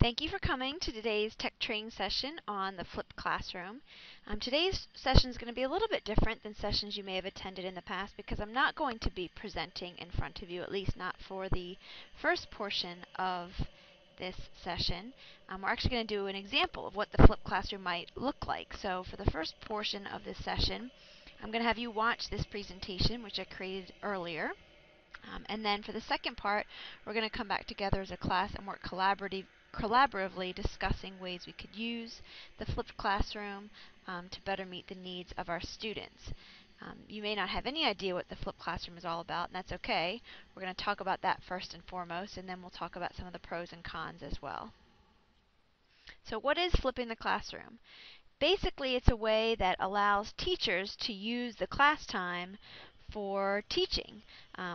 Thank you for coming to today's tech training session on the flipped classroom. Today's session is going to be a little bit different than sessions you may have attended in the past because I'm not going to be presenting in front of you, at least not for the first portion of this session. We're actually going to do an example of what the flipped classroom might look like. So for the first portion of this session, I'm going to have you watch this presentation, which I created earlier. And then for the second part, we're going to come back together as a class and work collaboratively discussing ways we could use the flipped classroom to better meet the needs of our students. You may not have any idea what the flipped classroom is all about, and that's okay. We're going to talk about that first and foremost, and then we'll talk about some of the pros and cons as well. So what is flipping the classroom? Basically, it's a way that allows teachers to use the class time for teaching,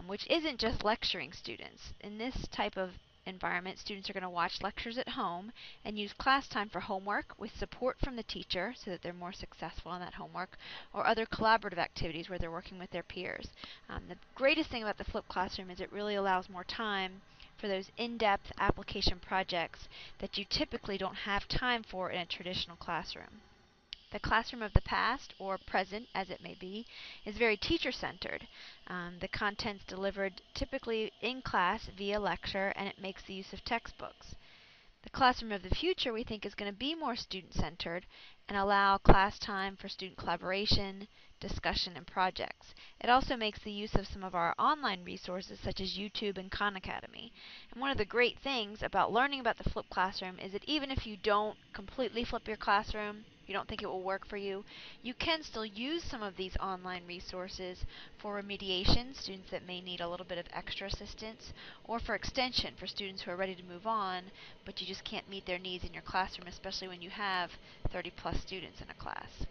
which isn't just lecturing students. In this type of environment, students are going to watch lectures at home and use class time for homework with support from the teacher so that they're more successful in that homework, or other collaborative activities where they're working with their peers. The greatest thing about the flipped classroom is it really allows more time for those in-depth application projects that you typically don't have time for in a traditional classroom. The classroom of the past, or present as it may be, is very teacher-centered. The content's delivered typically in class via lecture, and it makes the use of textbooks. The classroom of the future we think is going to be more student-centered and allow class time for student collaboration, discussion, and projects. It also makes the use of some of our online resources such as YouTube and Khan Academy. And one of the great things about learning about the flipped classroom is that even if you don't completely flip your classroom, you don't think it will work for you, you can still use some of these online resources for remediation, students that may need a little bit of extra assistance, or for extension for students who are ready to move on, but you just can't meet their needs in your classroom, especially when you have 30 plus students in a class.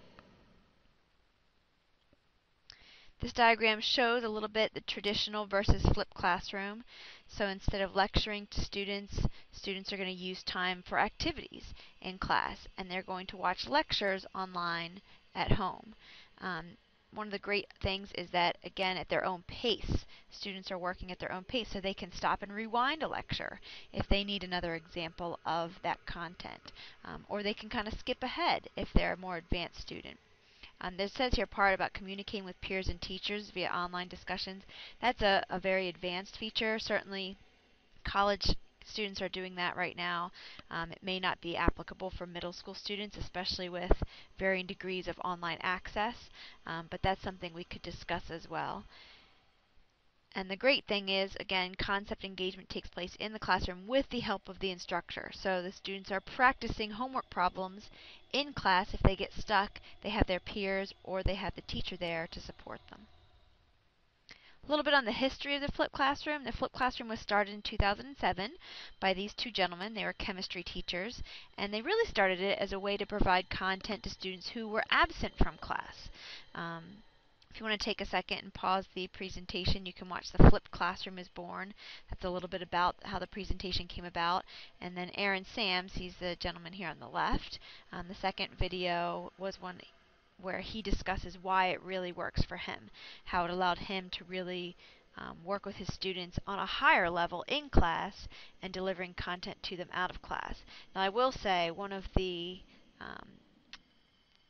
This diagram shows a little bit the traditional versus flipped classroom. So instead of lecturing to students, students are going to use time for activities in class, and they're going to watch lectures online at home. One of the great things is that, again, at their own pace, students are working at their own pace, so they can stop and rewind a lecture if they need another example of that content. Or they can kind of skip ahead if they're a more advanced student. There says here part about communicating with peers and teachers via online discussions. That's a very advanced feature. Certainly college students are doing that right now. It may not be applicable for middle school students, especially with varying degrees of online access, but that's something we could discuss as well. And the great thing is, again, concept engagement takes place in the classroom with the help of the instructor. So the students are practicing homework problems in class. If they get stuck, they have their peers or they have the teacher there to support them. A little bit on the history of the flipped classroom. The flipped classroom was started in 2007 by these two gentlemen. They were chemistry teachers, and they really started it as a way to provide content to students who were absent from class. If you want to take a second and pause the presentation, you can watch The Flipped Classroom is Born. That's a little bit about how the presentation came about. And then Aaron Sams, he's the gentleman here on the left. The second video was one where he discusses why it really works for him, how it allowed him to really work with his students on a higher level in class and delivering content to them out of class. Now I will say one of the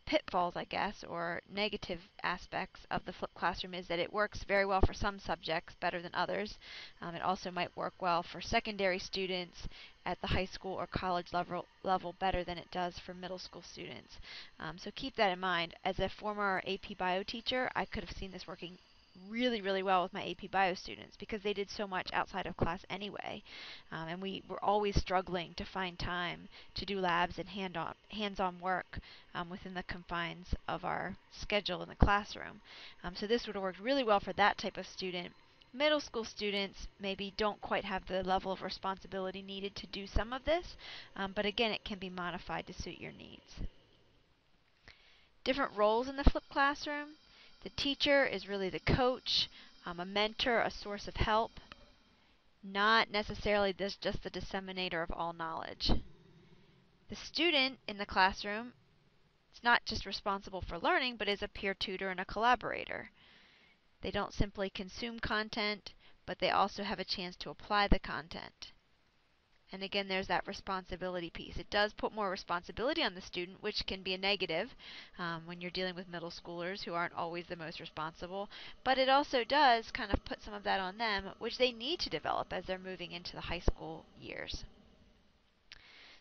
pitfalls, I guess, or negative aspects of the flipped classroom is that it works very well for some subjects, better than others. It also might work well for secondary students at the high school or college level better than it does for middle school students. So keep that in mind. As a former AP Bio teacher, I could have seen this working really, really well with my AP Bio students because they did so much outside of class anyway. And we were always struggling to find time to do labs and hands-on work within the confines of our schedule in the classroom. So this would have worked really well for that type of student. Middle school students maybe don't quite have the level of responsibility needed to do some of this, but again, it can be modified to suit your needs. Different roles in the flipped classroom. The teacher is really the coach, a mentor, a source of help, not necessarily just the disseminator of all knowledge. The student in the classroom is not just responsible for learning, but is a peer tutor and a collaborator. They don't simply consume content, but they also have a chance to apply the content. And again, there's that responsibility piece. It does put more responsibility on the student, which can be a negative when you're dealing with middle schoolers who aren't always the most responsible. But it also does kind of put some of that on them, which they need to develop as they're moving into the high school years.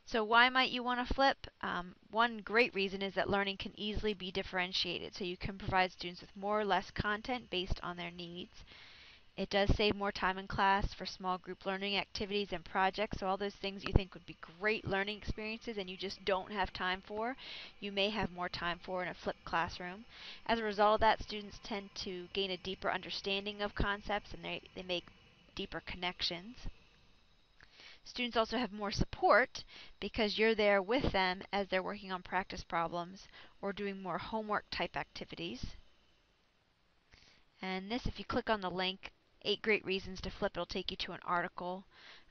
So why might you want to flip? One great reason is that learning can easily be differentiated. So you can provide students with more or less content based on their needs. It does save more time in class for small group learning activities and projects. So all those things you think would be great learning experiences and you just don't have time for, you may have more time for in a flipped classroom. As a result of that, students tend to gain a deeper understanding of concepts and they make deeper connections. Students also have more support because you're there with them as they're working on practice problems or doing more homework type activities. And this, if you click on the link, 8 Great Reasons to Flip, it'll take you to an article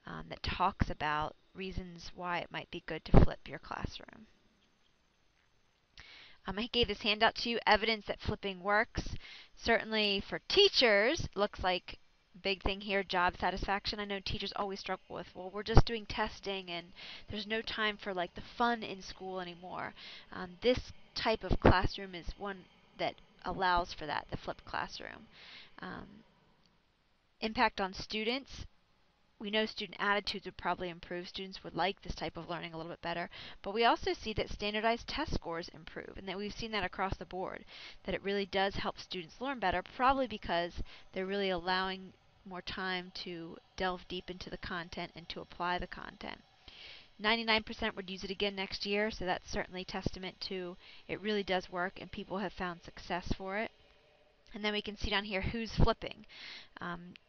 that talks about reasons why it might be good to flip your classroom. I gave this handout to you, evidence that flipping works. Certainly for teachers, it looks like big thing here, job satisfaction. I know teachers always struggle with, well, we're just doing testing and there's no time for like the fun in school anymore. This type of classroom is one that allows for that, the flipped classroom. Impact on students. We know student attitudes would probably improve. Students would like this type of learning a little bit better. But we also see that standardized test scores improve, and that we've seen that across the board, that it really does help students learn better, probably because they're really allowing more time to delve deep into the content and to apply the content. 99% would use it again next year, so that's certainly testament to it really does work and people have found success for it. And then we can see down here who's flipping.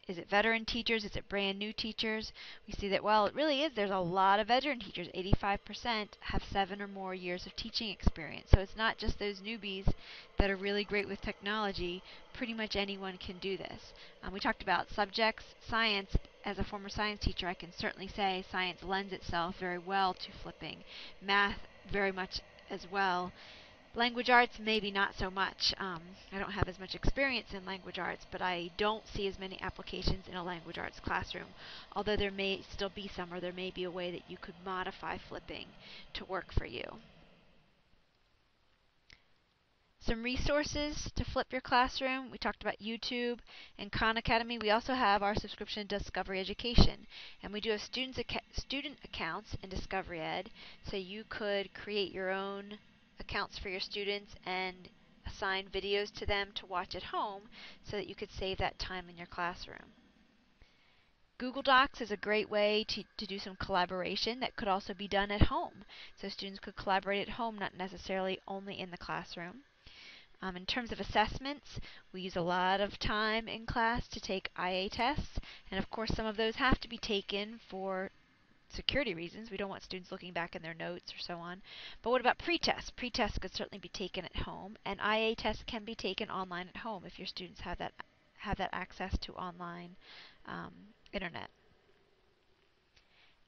Is it veteran teachers? Is it brand new teachers? We see that, well, it really is. There's a lot of veteran teachers. 85% have 7 or more years of teaching experience. So it's not just those newbies that are really great with technology. Pretty much anyone can do this. We talked about subjects. Science, as a former science teacher, I can certainly say science lends itself very well to flipping. Math, very much as well. Language arts, maybe not so much. I don't have as much experience in language arts, but I don't see as many applications in a language arts classroom, although there may still be some, or there may be a way that you could modify flipping to work for you. Some resources to flip your classroom. We talked about YouTube and Khan Academy. We also have our subscription to Discovery Education, and we do have student accounts in Discovery Ed, so you could create your own accounts for your students and assign videos to them to watch at home so that you could save that time in your classroom. Google Docs is a great way to do some collaboration that could also be done at home. So students could collaborate at home, not necessarily only in the classroom. In terms of assessments, we use a lot of time in class to take IA tests, and of course some of those have to be taken for security reasons. We don't want students looking back in their notes or so on. But what about pre-tests? Pre-tests could certainly be taken at home, and IA tests can be taken online at home if your students have that access to online internet.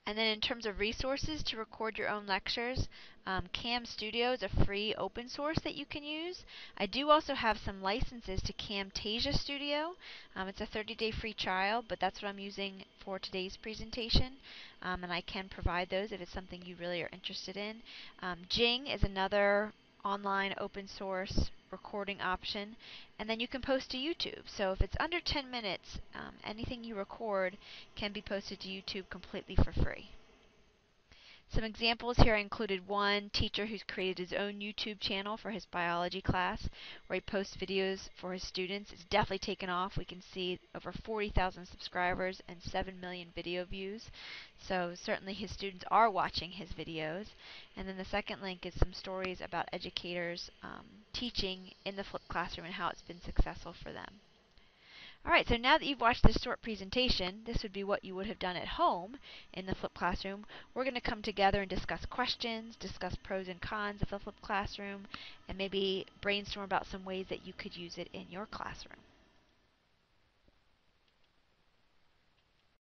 And then in terms of resources to record your own lectures, Cam Studio is a free open source that you can use. I do also have some licenses to Camtasia Studio. It's a 30-day free trial, but that's what I'm using for today's presentation. And I can provide those if it's something you really are interested in. Jing is another online open source recording option, and then you can post to YouTube. So if it's under 10 minutes, anything you record can be posted to YouTube completely for free. Some examples here, I included one teacher who's created his own YouTube channel for his biology class where he posts videos for his students. It's definitely taken off. We can see over 40,000 subscribers and 7 million video views. So certainly his students are watching his videos. And then the second link is some stories about educators teaching in the flipped classroom and how it's been successful for them. Alright, so now that you've watched this short presentation, this would be what you would have done at home in the flipped classroom. We're going to come together and discuss questions, discuss pros and cons of the flipped classroom, and maybe brainstorm about some ways that you could use it in your classroom.